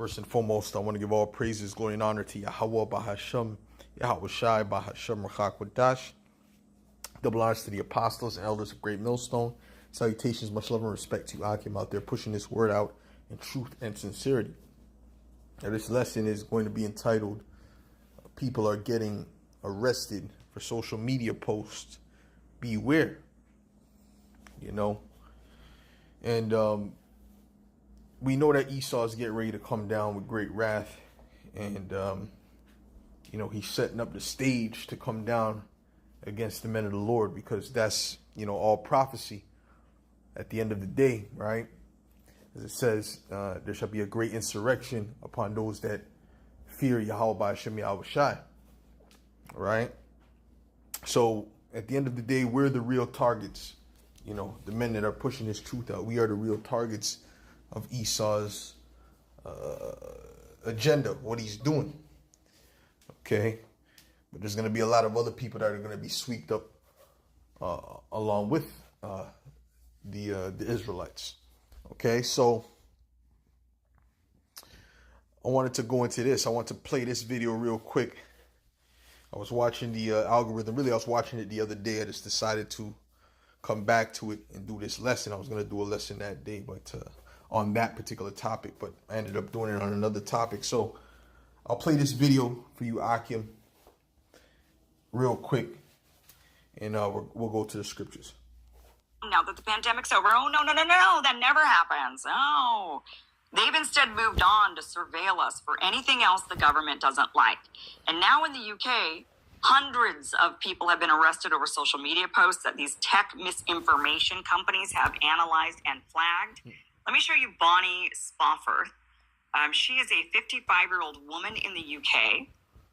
First and foremost, I want to give all praises, glory, and honor to Yahweh Bahasham, Yahweh Shai Bahasham Rachakwadash. Double honors to the apostles and elders of Great Millstone. Salutations, much love and respect to you, Akim, out there pushing this word out in truth and sincerity. Now, this lesson is going to be entitled, People Are Getting Arrested for Social Media Posts. Beware. You know? And we know that Esau is getting ready to come down with great wrath. And, he's setting up the stage to come down against the men of the Lord, because that's, all prophecy at the end of the day, right? As it says, there shall be a great insurrection upon those that fear Yahweh Ba'ashem Yahweh Shai, right? So at the end of the day, we're the real targets. The men that are pushing this truth out, we are the real targets of Esau's agenda, what he's doing. Okay? But there's going to be a lot of other people that are going to be swept up along with the Israelites. Okay, so I wanted to go into this. I want to play this video real quick. I was watching the algorithm. Really, I was watching it the other day. I just decided to come back to it and do this lesson. I was going to do a lesson that day, but on that particular topic, but I ended up doing it on another topic. So I'll play this video for you, Akim, real quick, and we'll go to the scriptures. Now that the pandemic's over, oh, no, that never happens. Oh, they've instead moved on to surveil us for anything else the government doesn't like. And now in the UK, hundreds of people have been arrested over social media posts that these tech misinformation companies have analyzed and flagged. Let me show you Bonnie Spofford. She is a 55-year-old woman in the UK.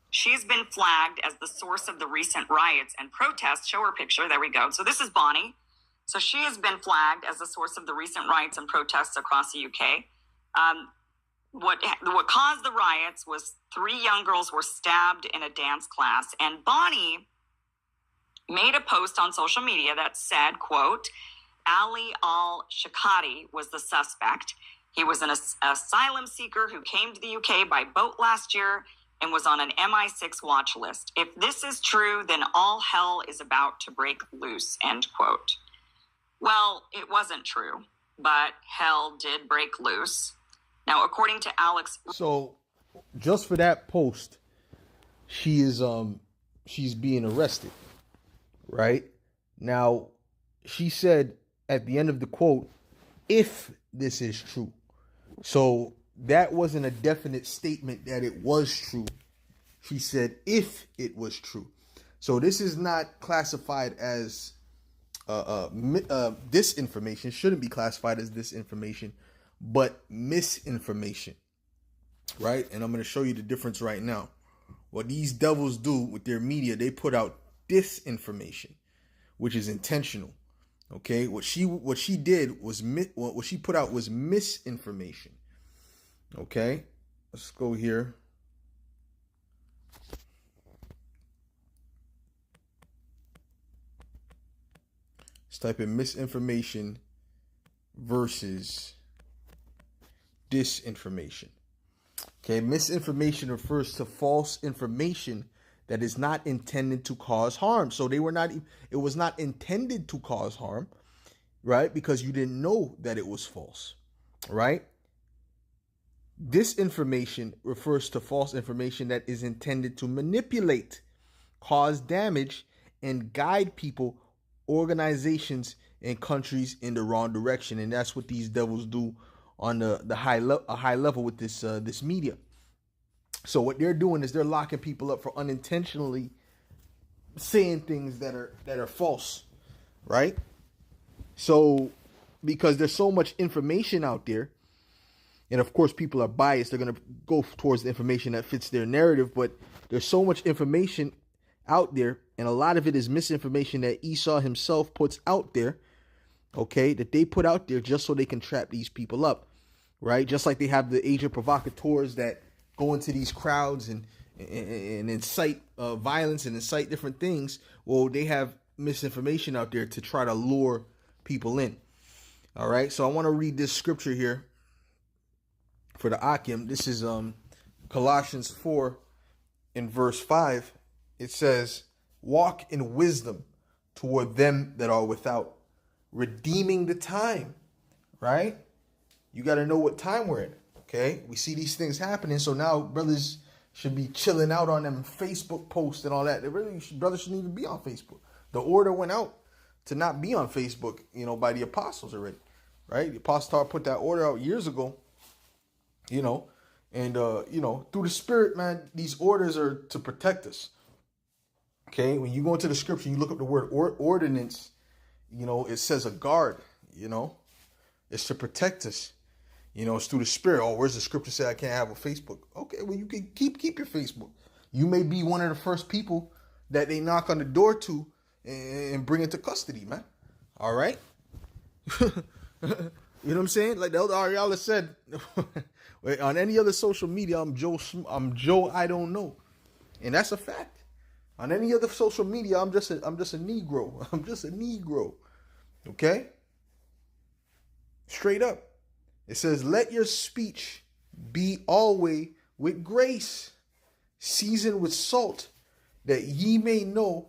She's been flagged as the source of the recent riots and protests. Show her picture. There we go. So this is Bonnie. So she has been flagged as the source of the recent riots and protests across the UK. What caused the riots was 3 young girls were stabbed in a dance class. And Bonnie made a post on social media that said, quote, Ali al-Shakati was the suspect. He was an asylum seeker who came to the UK by boat last year and was on an MI6 watch list. If this is true, then all hell is about to break loose, end quote. Well, it wasn't true, but hell did break loose. Now, according to Alex... So, just for that post, she's being arrested, right? Now, she said at the end of the quote, if this is true. So, that wasn't a definite statement that it was true. She said if it was true. So, this is not classified as... disinformation. Shouldn't be classified as disinformation, but misinformation, right? And I'm going to show you the difference right now. What these devils do with their media, they put out disinformation, which is intentional. Okay, what she did was what she put out was misinformation. Okay, let's go here. Let's type in misinformation versus disinformation. Okay, misinformation refers to false information that is not intended to cause harm. So it was not intended to cause harm, right? Because you didn't know that it was false, right? Disinformation refers to false information that is intended to manipulate, cause damage, and guide people, organizations, and countries in the wrong direction. And that's what these devils do on a high level with this media. So what they're doing is they're locking people up for unintentionally saying things that are false, right? So because there's so much information out there, and of course people are biased, they're going to go towards the information that fits their narrative, but there's so much information out there, and a lot of it is misinformation that Esau himself puts out there, okay, that they put out there just so they can trap these people up, right? Just like they have the agent provocateurs that go into these crowds and incite violence and incite different things. Well, they have misinformation out there to try to lure people in. All right, so I want to read this scripture here for the Akim. This is Colossians 4 in verse 5. It says, walk in wisdom toward them that are without, redeeming the time, right? You got to know what time we're in, okay? We see these things happening, so now brothers should be chilling out on them Facebook posts and all that. Brothers shouldn't even be on Facebook. The order went out to not be on Facebook, by the apostles already, right? The apostle put that order out years ago, and, through the Spirit, man, these orders are to protect us. Okay, when you go into the scripture, you look up the word ordinance, it says a guard, it's to protect us. It's through the Spirit. Oh, where's the scripture say I can't have a Facebook? Okay, well, you can keep your Facebook. You may be one of the first people that they knock on the door to and bring it to custody, man. All right? You know what I'm saying? Like the elder Ariala said, on any other social media, I'm Joe I don't know. And that's a fact. On any other social media, I'm just a Negro. I'm just a Negro. Okay? Straight up. It says, let your speech be always with grace, seasoned with salt, that ye may know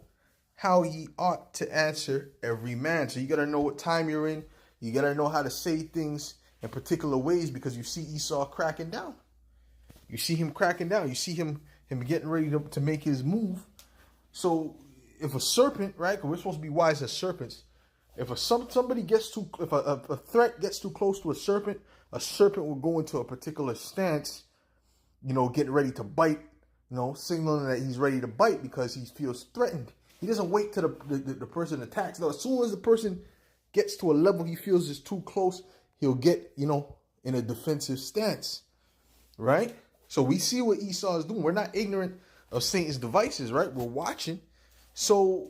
how ye ought to answer every man. So you got to know what time you're in. You got to know how to say things in particular ways, because you see Esau cracking down. You see him cracking down. You see him getting ready to make his move. So if a serpent, right, because we're supposed to be wise as serpents, if a threat gets too close to a serpent will go into a particular stance, getting ready to bite, signaling that he's ready to bite because he feels threatened. He doesn't wait till the person attacks. No, as soon as the person gets to a level he feels is too close, he'll get, in a defensive stance, right? So we see what Esau is doing. We're not ignorant of Satan's devices, right? We're watching. So,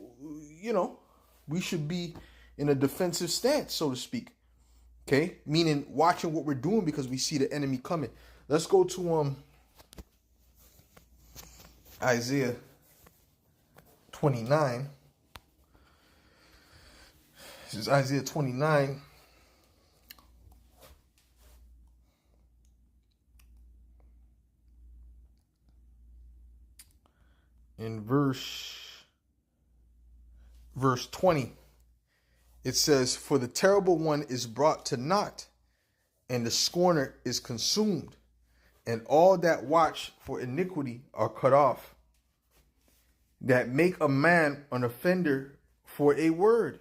we should be in a defensive stance, so to speak. Okay? Meaning watching what we're doing because we see the enemy coming. Let's go to Isaiah 29. This is Isaiah 29. In verse 20, it says, for the terrible one is brought to naught, and the scorner is consumed, and all that watch for iniquity are cut off, that make a man an offender for a word,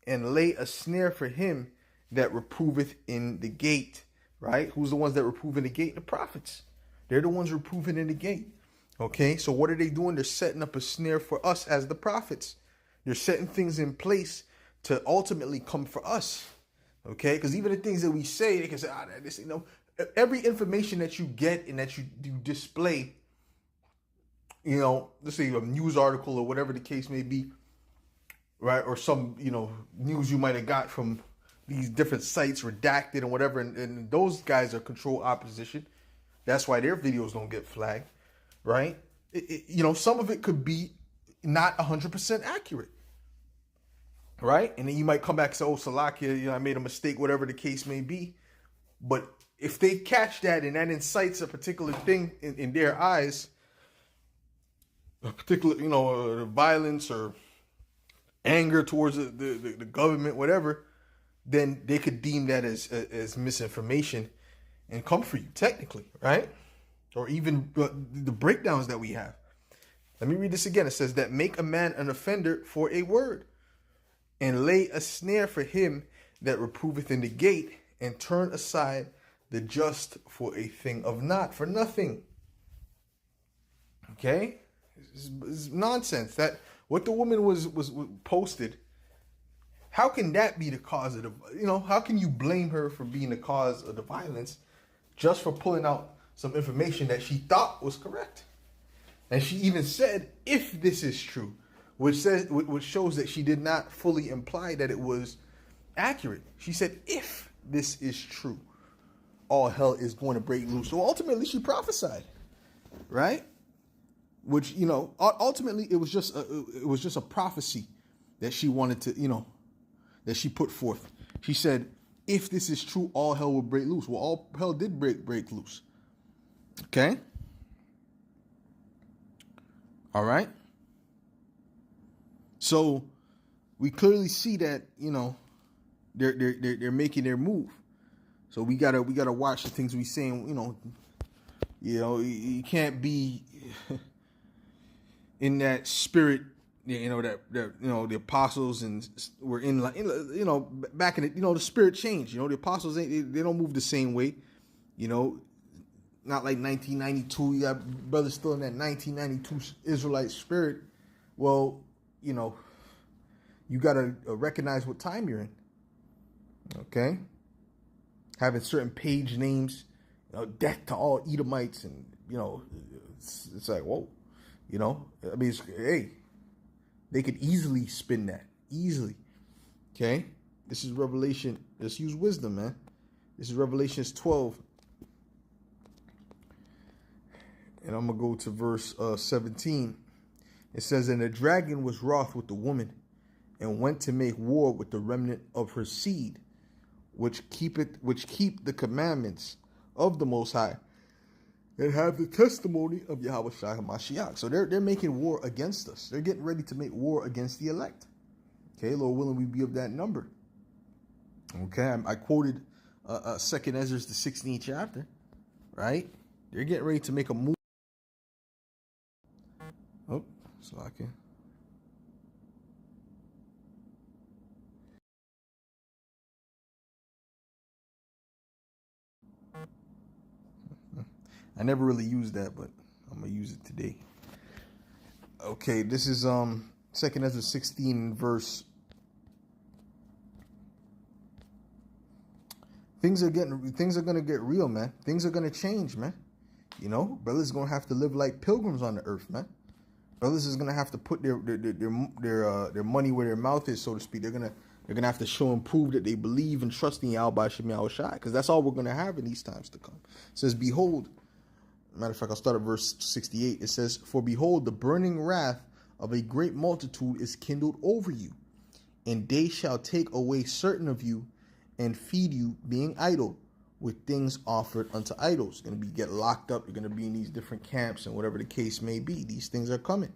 and lay a snare for him that reproveth in the gate. Right? Who's the ones that reprove in the gate? The prophets. They're the ones reproving in the gate. Okay, so what are they doing? They're setting up a snare for us as the prophets. They're setting things in place to ultimately come for us. Okay, because even the things that we say, they can say, this, every information that you get and that you display, let's say a news article or whatever the case may be, right? Or some, news you might have got from these different sites, redacted and whatever. And those guys are control opposition. That's why their videos don't get flagged. Right? Some of it could be not 100% accurate. Right? And then you might come back and say, oh, Salakia, I made a mistake, whatever the case may be. But if they catch that and that incites a particular thing in their eyes, a particular, violence or anger towards the government, whatever, then they could deem that as misinformation and come for you, technically, right? Or even the breakdowns that we have. Let me read this again. It says that make a man an offender for a word, and lay a snare for him that reproveth in the gate, and turn aside the just for a thing of naught, for nothing. Okay? It's nonsense. That what the woman was posted, how can that be the cause of the, how can you blame her for being the cause of the violence just for pulling out some information that she thought was correct? And she even said, if this is true, which shows that she did not fully imply that it was accurate. She said, if this is true, all hell is going to break loose. So ultimately she prophesied, right? Which, ultimately it was just a prophecy that she wanted to, that she put forth. She said, if this is true, all hell will break loose. Well, all hell did break loose. Okay? All right? So we clearly see that, they're making their move. So we gotta watch the things we saying. You can't be in that spirit. That the apostles and were in, back in it. The spirit changed. The apostles they don't move the same way. Not like 1992. You got brothers still in that 1992 Israelite spirit. Well, you gotta recognize what time you're in. Okay, having certain page names, death to all Edomites, and it's like, whoa, hey, they could easily spin that easily. Okay, this is Revelation. Let's use wisdom, man. This is Revelations 12, and I'm gonna go to verse 17. It says, "And the dragon was wroth with the woman, and went to make war with the remnant of her seed, which keep the commandments of the Most High, and have the testimony of Yahweh Shai HaMashiach." So they're making war against us. They're getting ready to make war against the elect. Okay, Lord willing, we be of that number. Okay, I quoted 2nd Ezra, the 16th chapter, right? They're getting ready to make a move. Oh, so I can. I never really used that, but I'm gonna use it today. Okay, this is 2nd Ezra 16 verse. Things are gonna get real, man. Things are gonna change, man. Brothers gonna have to live like pilgrims on the earth, man. Brothers is gonna have to put their money where their mouth is, so to speak. They're gonna have to show and prove that they believe and trust in Yahweh Shem Yahweh Shai, because that's all we're gonna have in these times to come. It says, "Behold." Matter of fact, I'll start at verse 68. It says, "For behold, the burning wrath of a great multitude is kindled over you, and they shall take away certain of you, and feed you, being idle, with things offered unto idols." You're going to get locked up. You're going to be in these different camps, and whatever the case may be. These things are coming.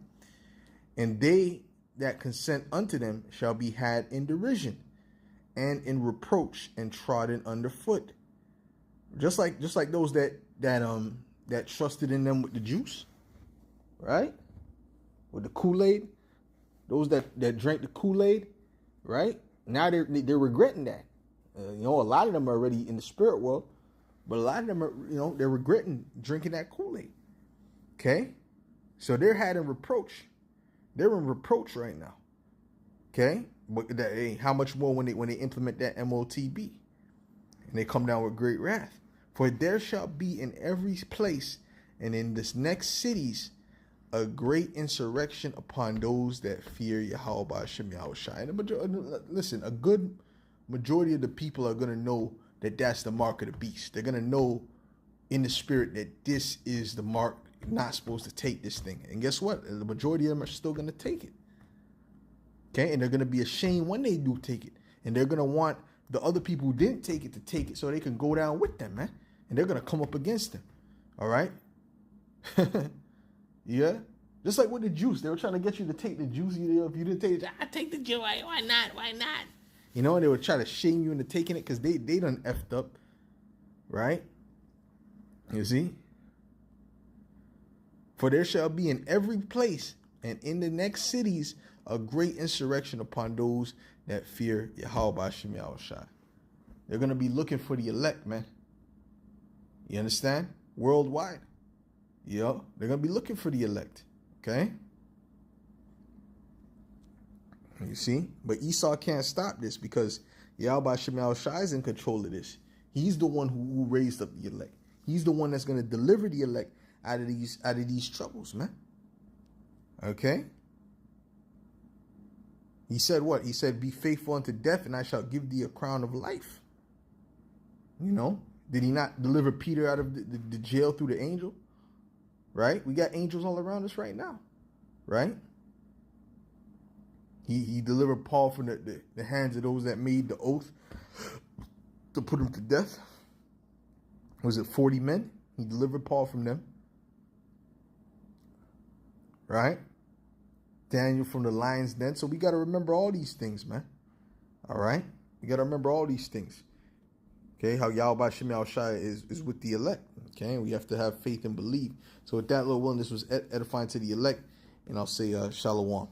"And they that consent unto them shall be had in derision, and in reproach, and trodden underfoot." Just like those that trusted in them with the juice, right? With the Kool-Aid, those that drank the Kool-Aid, right? Now they're regretting that. A lot of them are already in the spirit world, but a lot of them are, they're regretting drinking that Kool-Aid. Okay, so they're having reproach. They're in reproach right now. Okay, but how much more when they implement that MOTB and they come down with great wrath? "For there shall be in every place and in this next cities a great insurrection upon those that fear Yahweh Ba'ashem Yahweh Shai." Listen, a good majority of the people are going to know that that's the mark of the beast. They're going to know in the spirit that this is the mark. You're not supposed to take this thing. And guess what? The majority of them are still going to take it. Okay? And they're going to be ashamed when they do take it. And they're going to want the other people who didn't take it to take it so they can go down with them, man. And they're going to come up against them. All right? Yeah? Just like with the juice. They were trying to get you to take the juice. If you didn't take it, take the juice. Why not? Why not? And they would try to shame you into taking it because they done effed up. Right? You see? "For there shall be in every place and in the next cities a great insurrection upon those that fear Yahweh Ba'ashem Yahweh Shai." They're going to be looking for the elect, man. You understand? Worldwide. They're going to be looking for the elect. Okay? You see? But Esau can't stop this because Yahweh Ba'ashem Yahweh Shai is in control of this. He's the one who raised up the elect. He's the one that's going to deliver the elect out of these troubles, man. Okay? He said what? He said, "Be faithful unto death, and I shall give thee a crown of life." Did he not deliver Peter out of the jail through the angel? Right? We got angels all around us right now. Right? He delivered Paul from the hands of those that made the oath to put him to death. Was it 40 men? He delivered Paul from them. Right? Daniel from the lion's den. So we got to remember all these things, man. All right? We got to remember all these things. Okay? How Yahweh Shem Yahushua is with the elect. Okay? We have to have faith and believe. So with that, Lord willing, this was edifying to the elect. And I'll say shalom.